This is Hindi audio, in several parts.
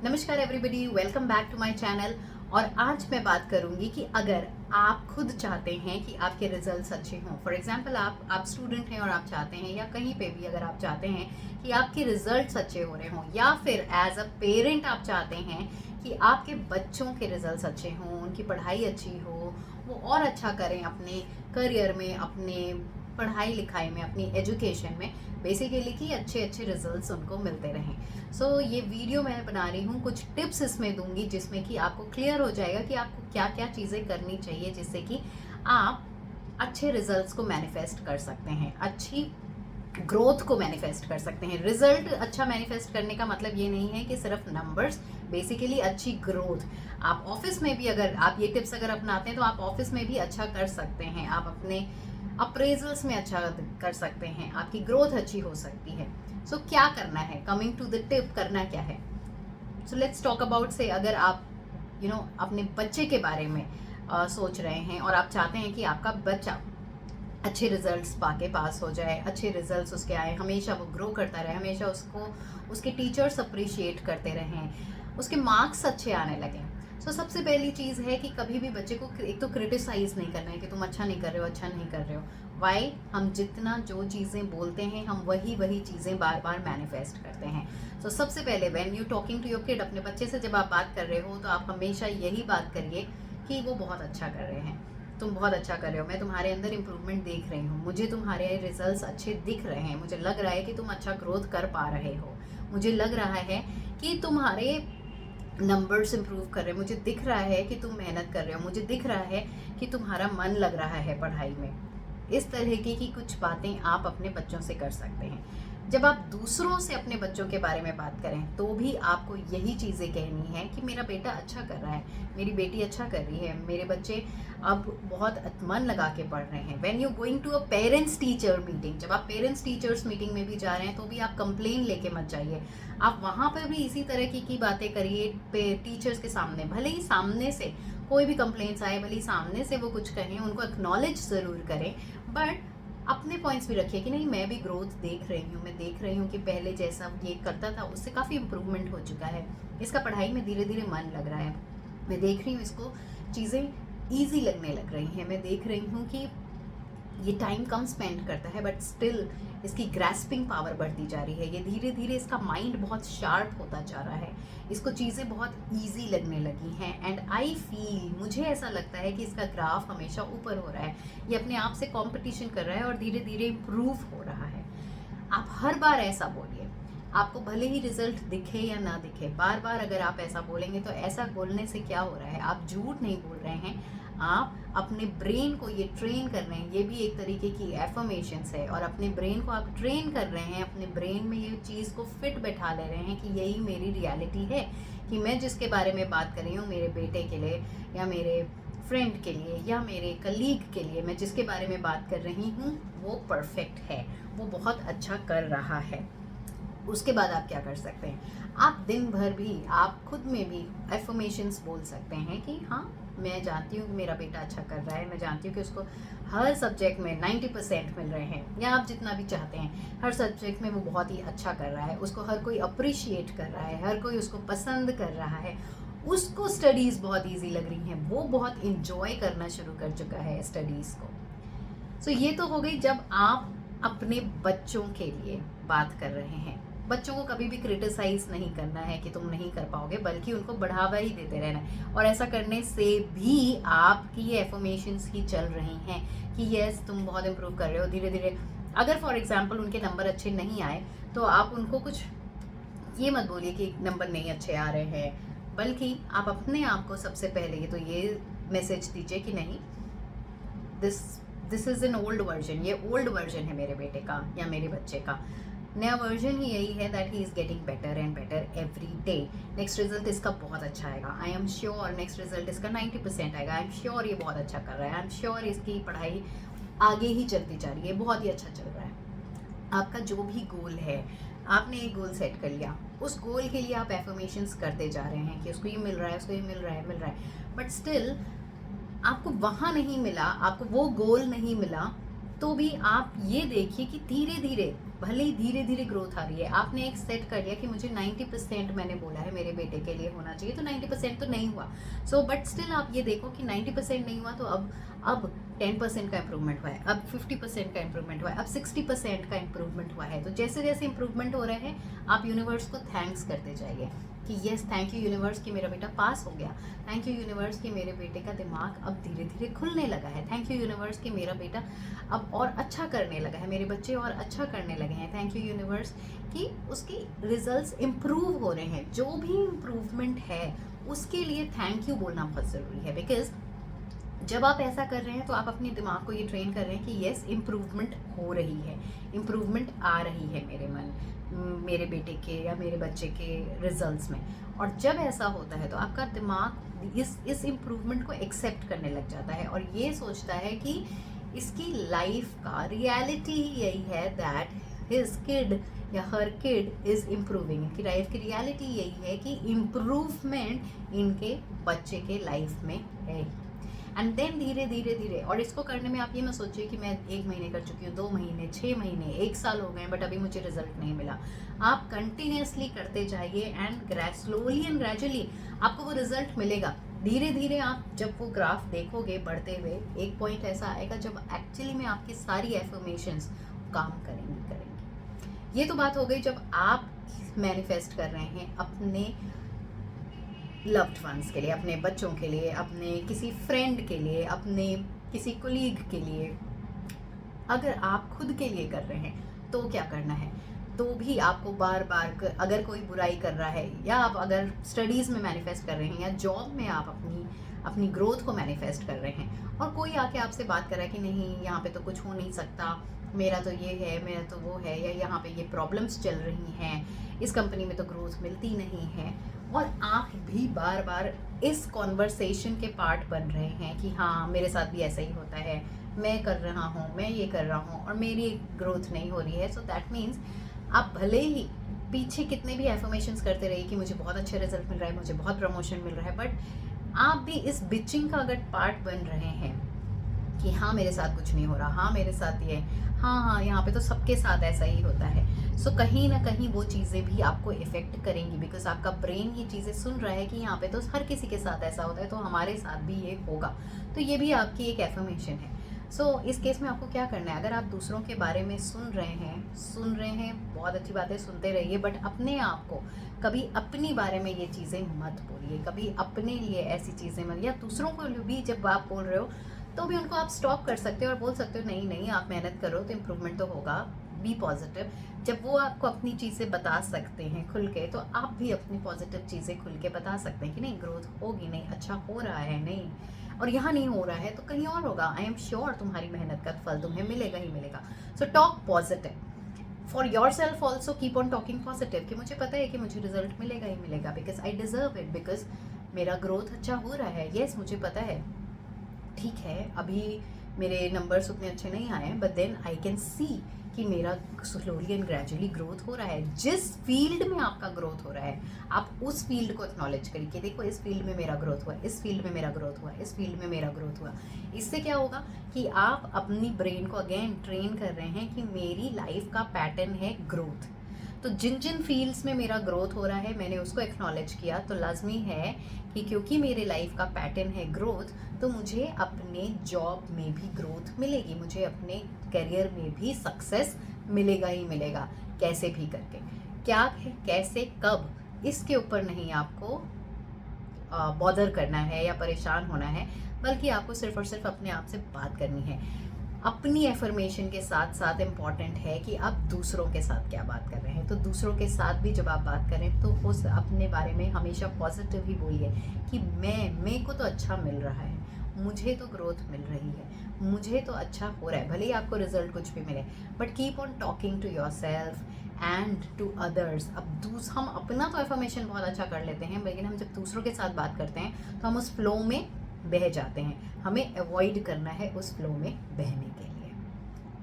नमस्कार everybody, welcome back to my channel. और आज मैं बात करूंगी कि अगर आप खुद चाहते हैं कि आपके रिजल्ट्स अच्छे हों, फॉर एग्जांपल आप स्टूडेंट हैं और आप चाहते हैं, या कहीं पे भी अगर आप चाहते हैं कि आपके रिजल्ट्स अच्छे हो रहे हों, या फिर एज अ पेरेंट आप चाहते हैं कि आपके बच्चों के रिजल्ट्स अच्छे हों, उनकी पढ़ाई अच्छी हो, वो और अच्छा करें अपने करियर में, अपने पढ़ाई लिखाई में, अपनी एजुकेशन में, बेसिकली कि अच्छे अच्छे रिजल्ट्स उनको मिलते रहें। सो ये वीडियो मैं बना रही हूँ, कुछ टिप्स इसमें दूंगी जिसमें कि आपको क्लियर हो जाएगा कि आपको क्या क्या चीज़ें करनी चाहिए जिससे कि आप अच्छे रिजल्ट्स को मैनिफेस्ट कर सकते हैं, अच्छी ग्रोथ को मैनिफेस्ट कर सकते हैं। रिजल्ट अच्छा मैनिफेस्ट करने का मतलब ये नहीं है कि सिर्फ नंबर्स, बेसिकली अच्छी ग्रोथ। आप ऑफिस में भी अगर आप ये टिप्स अगर अपनाते हैं तो आप ऑफिस में भी अच्छा कर सकते हैं, आप अपने अप्रेजल्स में अच्छा कर सकते हैं, आपकी ग्रोथ अच्छी हो सकती है। सो क्या करना है, कमिंग टू द टिप, करना क्या है। सो लेट्स टॉक अबाउट से अगर आप अपने बच्चे के बारे में सोच रहे हैं और आप चाहते हैं कि आपका बच्चा अच्छे रिजल्ट्स पाके पास हो जाए, अच्छे रिजल्ट्स उसके आए, हमेशा वो ग्रो करता रहे, हमेशा उसको उसके टीचर्स अप्रिशिएट करते रहें, उसके मार्क्स अच्छे आने लगें। सो सबसे पहली चीज़ है कि कभी भी बच्चे को एक तो क्रिटिसाइज नहीं करना है कि तुम अच्छा नहीं कर रहे हो, अच्छा नहीं कर रहे हो। वाई, हम जितना जो चीज़ें बोलते हैं हम वही वही चीज़ें बार बार मैनिफेस्ट करते हैं। सो सबसे पहले when you talking to your kid, अपने बच्चे से जब आप बात कर रहे हो तो आप हमेशा यही बात करिए कि वो बहुत अच्छा कर रहे हैं, तुम बहुत अच्छा कर रहे हो, मैं तुम्हारे अंदर इम्प्रूवमेंट देख रही हूँ, मुझे तुम्हारे रिजल्ट्स अच्छे दिख रहे हैं, मुझे लग रहा है कि तुम अच्छा ग्रोथ कर पा रहे हो, मुझे लग रहा है कि तुम्हारे नंबर्स इम्प्रूव कर रहे हैं, मुझे दिख रहा है कि तुम मेहनत कर रहे हो, मुझे दिख रहा है कि तुम्हारा मन लग रहा है पढ़ाई में। इस तरह की कुछ बातें आप अपने बच्चों से कर सकते हैं। जब आप दूसरों से अपने बच्चों के बारे में बात करें तो भी आपको यही चीज़ें कहनी है कि मेरा बेटा अच्छा कर रहा है, मेरी बेटी अच्छा कर रही है, मेरे बच्चे अब बहुत मन लगा के पढ़ रहे हैं। When you going to a parents teacher meeting, जब आप पेरेंट्स टीचर्स मीटिंग में भी जा रहे हैं तो भी आप कंप्लेन लेके मत जाइए, आप वहाँ पर भी इसी तरह की बातें करिए टीचर्स के सामने। भले ही सामने से कोई भी कंप्लेंट्स आए, भले ही सामने से वो कुछ कहें, उनको एक्नॉलेज ज़रूर करें, बट अपने पॉइंट्स भी रखिए कि नहीं, मैं भी ग्रोथ देख रही हूँ, मैं देख रही हूँ कि पहले जैसा ये करता था उससे काफ़ी इम्प्रूवमेंट हो चुका है, इसका पढ़ाई में धीरे धीरे मन लग रहा है, मैं देख रही हूँ इसको चीज़ें ईजी लगने लग रही हैं, मैं देख रही हूँ कि ये टाइम कम स्पेंड करता है बट स्टिल इसकी ग्रैस्पिंग पावर बढ़ती जा रही है, ये धीरे धीरे इसका माइंड बहुत शार्प होता जा रहा है, इसको चीज़ें बहुत इजी लगने लगी हैं। एंड आई फील, मुझे ऐसा लगता है कि इसका ग्राफ हमेशा ऊपर हो रहा है, ये अपने आप से कंपटीशन कर रहा है और धीरे धीरे इम्प्रूव हो रहा है। आप हर बार ऐसा बोलिए, आपको भले ही रिजल्ट दिखे या ना दिखे, बार बार अगर आप ऐसा बोलेंगे तो ऐसा बोलने से क्या हो रहा है, आप झूठ नहीं बोल रहे हैं, आप अपने ब्रेन को ये ट्रेन कर रहे हैं, ये भी एक तरीके की एफर्मेशंस है, और अपने ब्रेन को आप ट्रेन कर रहे हैं, अपने ब्रेन में ये चीज़ को फिट बैठा ले रहे हैं कि यही मेरी रियलिटी है, कि मैं जिसके बारे में बात कर रही हूँ मेरे बेटे के लिए, या मेरे फ्रेंड के लिए, या मेरे कलीग के लिए, मैं जिसके बारे में बात कर रही हूँ वो परफेक्ट है, वो बहुत अच्छा कर रहा है। उसके बाद आप क्या कर सकते हैं, आप दिन भर भी, आप खुद में भी एफर्मेशंस बोल सकते हैं कि हाँ, मैं जानती हूँ कि मेरा बेटा अच्छा कर रहा है, मैं जानती हूँ कि उसको हर सब्जेक्ट में 90% मिल रहे हैं, या आप जितना भी चाहते हैं, हर सब्जेक्ट में वो बहुत ही अच्छा कर रहा है, उसको हर कोई अप्रिशिएट कर रहा है, हर कोई उसको पसंद कर रहा है, उसको स्टडीज़ बहुत ईजी लग रही हैं, वो बहुत इंजॉय करना शुरू कर चुका है स्टडीज़ को। सो ये तो हो गई जब आप अपने बच्चों के लिए बात कर रहे हैं। बच्चों को कभी भी क्रिटिसाइज नहीं करना है कि तुम नहीं कर पाओगे, बल्कि उनको बढ़ावा ही देते रहना है, और ऐसा करने से भी आपकी ये एफर्मेशंस ही चल रही हैं कि यस, तुम बहुत इम्प्रूव कर रहे हो धीरे धीरे। अगर फॉर एग्जांपल उनके नंबर अच्छे नहीं आए तो आप उनको कुछ ये मत बोलिए कि नंबर नहीं अच्छे आ रहे हैं, बल्कि आप अपने आप को सबसे पहले तो ये मैसेज दीजिए कि नहीं, this this is an old version, ये ओल्ड वर्जन है मेरे बेटे का या मेरे बच्चे का, नया वर्जन ही यही है, that he is getting better and better every day. Next result इसका बहुत अच्छा आएगा, I am sure, next result इसका 90% आएगा, आई एम श्योर ये बहुत अच्छा कर रहा है, आई एम श्योर इसकी पढ़ाई आगे ही चलती जा रही है, बहुत ही अच्छा चल रहा है। आपका जो भी गोल है, आपने एक गोल सेट कर लिया, उस गोल के लिए आप एफर्मेशंस करते जा रहे हैं कि उसको ये मिल रहा है, उसको ये मिल रहा है, मिल रहा है, बट स्टिल आपको वहाँ नहीं मिला, आपको वो गोल नहीं मिला, तो भी आप ये देखिए कि धीरे धीरे भले ही धीरे धीरे ग्रोथ आ रही है, आपने एक सेट कर लिया कि मुझे 90% मैंने बोला है मेरे बेटे के लिए होना चाहिए, तो 90% तो नहीं हुआ। सो बट स्टिल आप ये देखो कि 90% नहीं हुआ, तो अब 10% का इम्प्रूवमेंट हुआ है, अब 50% का इम्प्रूवमेंट हुआ है, अब 60% का इम्प्रूवमेंट हुआ है। तो जैसे जैसे इम्प्रूवमेंट हो रहे हैं आप यूनिवर्स को थैंक्स करते जाइए कि यस थैंक यू यूनिवर्स कि मेरा बेटा पास हो गया, थैंक यू यूनिवर्स कि मेरे बेटे का दिमाग अब धीरे धीरे खुलने लगा है, थैंक यू यूनिवर्स कि मेरा बेटा अब और अच्छा करने लगा है, मेरे बच्चे और अच्छा करने लगे हैं, थैंक यू यूनिवर्स कि उसकी रिजल्ट्स इम्प्रूव हो रहे हैं। जो भी इम्प्रूवमेंट है उसके लिए थैंक यू बोलना बहुत ज़रूरी है, बिकॉज जब आप ऐसा कर रहे हैं तो आप अपने दिमाग को ये ट्रेन कर रहे हैं कि यस इम्प्रूवमेंट हो रही है, इम्प्रूवमेंट आ रही है मेरे बेटे के या मेरे बच्चे के रिजल्ट्स में। और जब ऐसा होता है तो आपका दिमाग इस इम्प्रूवमेंट को एक्सेप्ट करने लग जाता है और ये सोचता है कि इसकी लाइफ का रियलिटी ही यही है दैट हिज किड या हर किड इज़ इम्प्रूविंग। इनकी लाइफ की रियलिटी यही है कि इम्प्रूवमेंट इनके बच्चे के लाइफ में है। एंड देन धीरे धीरे धीरे, और इसको करने में आप ये ना सोचिए कि मैं 1 महीने कर चुकी हूँ, 2 महीने, 6 महीने, 1 साल हो गए बट अभी मुझे रिजल्ट नहीं मिला। आप कंटिन्यूसली करते जाइए एंड स्लोली एंड ग्रेजुअली आपको वो रिजल्ट मिलेगा। धीरे धीरे आप जब वो ग्राफ देखोगे बढ़ते हुए, एक पॉइंट ऐसा आएगा जब एक्चुअली में आपकी सारी एफर्मेशंस काम करेंगी। ये तो बात हो गई जब आप मैनिफेस्ट कर रहे हैं अपने लव्ड वंस के लिए, अपने बच्चों के लिए, अपने किसी फ्रेंड के लिए, अपने किसी कोलीग के लिए। अगर आप खुद के लिए कर रहे हैं तो क्या करना है, तो भी आपको बार बार अगर कोई बुराई कर रहा है या आप अगर स्टडीज़ में मैनिफेस्ट कर रहे हैं या जॉब में आप अपनी ग्रोथ को मैनिफेस्ट कर रहे हैं और कोई आके आपसे बात कर रहा है कि नहीं यहाँ पे तो कुछ हो नहीं सकता, मेरा तो ये है, मेरा तो वो है, या यहाँ पे ये प्रॉब्लम्स चल रही हैं, इस कंपनी में तो ग्रोथ मिलती नहीं है, और आप भी बार बार इस कॉन्वर्सेशन के पार्ट बन रहे हैं कि हाँ मेरे साथ भी ऐसा ही होता है, मैं कर रहा हूँ, मैं ये कर रहा हूँ और मेरी ग्रोथ नहीं हो रही है। सो दैट मीन्स आप भले ही पीछे कितने भी एफर्मेशंस करते रहिए कि मुझे बहुत अच्छे रिजल्ट मिल रहा है, मुझे बहुत प्रमोशन मिल रहा है, बट आप भी इस बिचिंग का अगर पार्ट बन रहे हैं कि हाँ मेरे साथ कुछ नहीं हो रहा, हाँ मेरे साथ ये, हाँ यहाँ पे तो सबके साथ ऐसा ही होता है, सो कहीं ना कहीं वो चीज़ें भी आपको इफ़ेक्ट करेंगी, बिकॉज आपका ब्रेन ये चीज़ें सुन रहा है कि यहाँ पे तो हर किसी के साथ ऐसा होता है तो हमारे साथ भी ये होगा। तो ये भी आपकी एक एफर्मेशन है। सो इस केस में आपको क्या करना है, अगर आप दूसरों के बारे में सुन रहे हैं बहुत अच्छी बात है, सुनते रहिए, बट अपने आप को कभी अपनी बारे में ये चीज़ें मत बोलिए, कभी अपने लिए ऐसी चीज़ें मत, या दूसरों को भी जब आप बोल रहे हो तो भी उनको आप स्टॉप कर सकते हो और बोल सकते हो नहीं नहीं आप मेहनत करो तो इम्प्रूवमेंट तो होगा, बी पॉजिटिव। जब वो आपको अपनी चीज़ें बता सकते हैं खुल के, तो आप भी अपनी पॉजिटिव चीज़ें खुल के बता सकते हैं कि नहीं ग्रोथ होगी, नहीं अच्छा हो रहा है, नहीं और यहाँ नहीं हो रहा है तो कहीं और होगा। आई एम श्योर तुम्हारी मेहनत का फल तुम्हें मिलेगा ही मिलेगा। So talk positive for your self also, keep on talking positive कि मुझे पता है कि मुझे रिजल्ट मिलेगा ही मिलेगा, because I deserve it, because मेरा ग्रोथ अच्छा हो रहा है। येस मुझे पता है, ठीक है अभी मेरे नंबर्स उतने अच्छे नहीं आए हैं, but then I can see कि मेरा स्लोली एंड ग्रेजुअली ग्रोथ हो रहा है। जिस फील्ड में आपका ग्रोथ हो रहा है आप उस फील्ड को एक्नॉलेज करिए कि देखो इस फील्ड में मेरा ग्रोथ हुआ, इस फील्ड में मेरा ग्रोथ हुआ, इस फील्ड में मेरा ग्रोथ हुआ। इससे क्या होगा कि आप अपनी ब्रेन को अगेन ट्रेन कर रहे हैं कि मेरी लाइफ का पैटर्न है ग्रोथ। तो जिन जिन फील्ड्स में मेरा ग्रोथ हो रहा है मैंने उसको एक्नॉलेज किया, तो लाजमी है कि क्योंकि मेरे लाइफ का पैटर्न है ग्रोथ, तो मुझे अपने जॉब में भी ग्रोथ मिलेगी, मुझे अपने करियर में भी सक्सेस मिलेगा ही मिलेगा, कैसे भी करके। क्या है, कैसे, कब, इसके ऊपर नहीं आपको बॉदर करना है या परेशान होना है, बल्कि आपको सिर्फ और सिर्फ अपने आप से बात करनी है। अपनी एफर्मेशन के साथ साथ इम्पॉर्टेंट है कि आप दूसरों के साथ क्या बात कर रहे हैं। तो दूसरों के साथ भी जब आप बात करें तो उस अपने बारे में हमेशा पॉजिटिव ही बोलिए कि मेरे को तो अच्छा मिल रहा है, मुझे तो ग्रोथ मिल रही है, मुझे तो अच्छा हो रहा है, भले ही आपको रिजल्ट कुछ भी मिले, but keep on talking to yourself and to others. अब हम अपना तो एफर्मेशन बहुत अच्छा कर लेते हैं, लेकिन हम जब दूसरों के साथ बात करते हैं तो हम उस फ्लो में बह जाते हैं, हमें अवॉइड करना है उस फ्लो में बहने के लिए।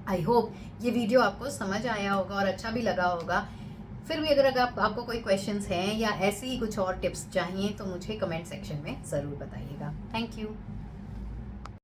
आई होप ये वीडियो आपको समझ आया होगा और अच्छा भी लगा होगा। फिर भी अगर आपको कोई क्वेश्चंस हैं या ऐसी ही कुछ और टिप्स चाहिए तो मुझे कमेंट सेक्शन में ज़रूर बताइएगा। Thank you.